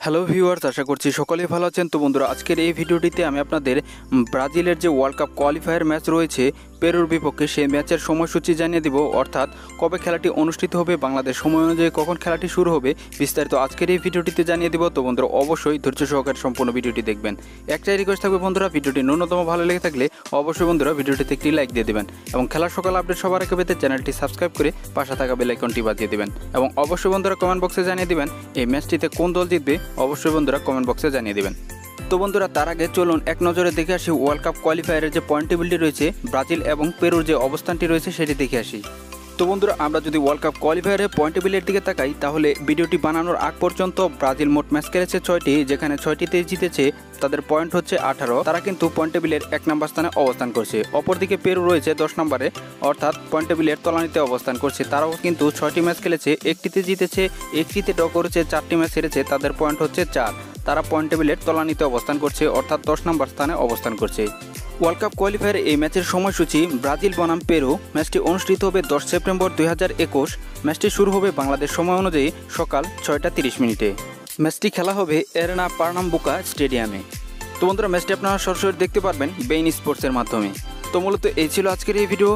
Hello viewers, আশা করছি সকলেই ভালো আছেন। তো বন্ধুরা, আজকের এই ভিডিওটিতে আমি আপনাদের ব্রাজিলের যে ওয়ার্ল্ড কাপ কোয়ালিফায়ার ম্যাচ রয়েছে পেরুর বিপক্ষে, সেই ম্যাচের সময়সূচি জানিয়ে দিব, অর্থাৎ কবে খেলাটি অনুষ্ঠিত হবে, বাংলাদেশ সময় অনুযায়ী কখন খেলাটি শুরু হবে, বিস্তারিত আজকের এই ভিডিওটিতে জানিয়ে দিব। তো বন্ধুরা, অবশ্যই ধৈর্য সহকারে সম্পূর্ণ ভিডিওটি দেখবেন। একটাই রিকোয়েস্ট থাকবে বন্ধুরা, ভিডিওটি ন্যূনতম ভালো লেগে থাকলে অবশ্যই বন্ধুরা ভিডিওটিতে একটি লাইক দিয়ে দেবেন এবং খেলার সকাল আপডেট সবার আগে পেতে চ্যানেলটি সাবস্ক্রাইব করে পাশে থাকা বেল আইকনটি বাজিয়ে দেবেন এবং অবশ্যই বন্ধুরা কমেন্ট বক্সে জানিয়ে দিবেন এই ম্যাচটিতে কোন দল জিতবে, অবশ্যই বন্ধুরা কমেন্ট বক্সে জানিয়ে দিবেন। তো বন্ধুরা, তার আগে চলুন এক নজরে দেখে আসি ওয়ার্ল্ড কাপ কোয়ালিফায়ারের যে পয়েন্ট টেবিলটি রয়েছে ব্রাজিল এবং পেরুর যে অবস্থানটি রয়েছে সেটি দেখে আসি। তো বন্ধুরা, আমরা যদি ওয়ার্ল্ড কাপ কোয়ালিফায়ারের পয়েন্ট টেবিলের দিকে তাকাই, তাহলে ভিডিওটি বানানোর আগ পর্যন্ত ব্রাজিল মোট ম্যাচ খেলেছে 6টি, যেখানে 6টিতে জিতেছে। তাদের পয়েন্ট হচ্ছে 18। তারা কিন্তু পয়েন্ট টেবিলের 1 নম্বর স্থানে অবস্থান করছে। অপরদিকে পেরু রয়েছে 10 নম্বরে, অর্থাৎ পয়েন্ট টেবিলের তলানিতে অবস্থান করছে। তারাও কিন্তু 6টি ম্যাচ খেলেছে, 1টিতে জিতেছে, 1টিতে ড্র করেছে, 4টি ম্যাচ হেরেছে। তাদের পয়েন্ট হচ্ছে 4। তারা পয়েন্ট টেবিলের তলানিতে অবস্থান করছে, অর্থাৎ 10 নম্বর স্থানে অবস্থান করছে। ওয়ার্ল্ড কাপ কোয়ালিফায়ার এই ম্যাচের সময়সূচি ব্রাজিল বনাম পেরু। ম্যাচটি অনুষ্ঠিত হবে 10 সেপ্টেম্বর 2021। ম্যাচটি শুরু হবে বাংলাদেশ সময় অনুযায়ী সকাল 6টা 30 ম্যাচটি খেলা হবে এরেনা পার্নাম্বুকা স্টেডিয়ামে। তো বন্ধুরা, ম্যাচটি আপনারা সরাসরি দেখতে পারবেন বেইন স্পোর্টসের মাধ্যমে। তো মূলত এই ছিল আজকের এই ভিডিও।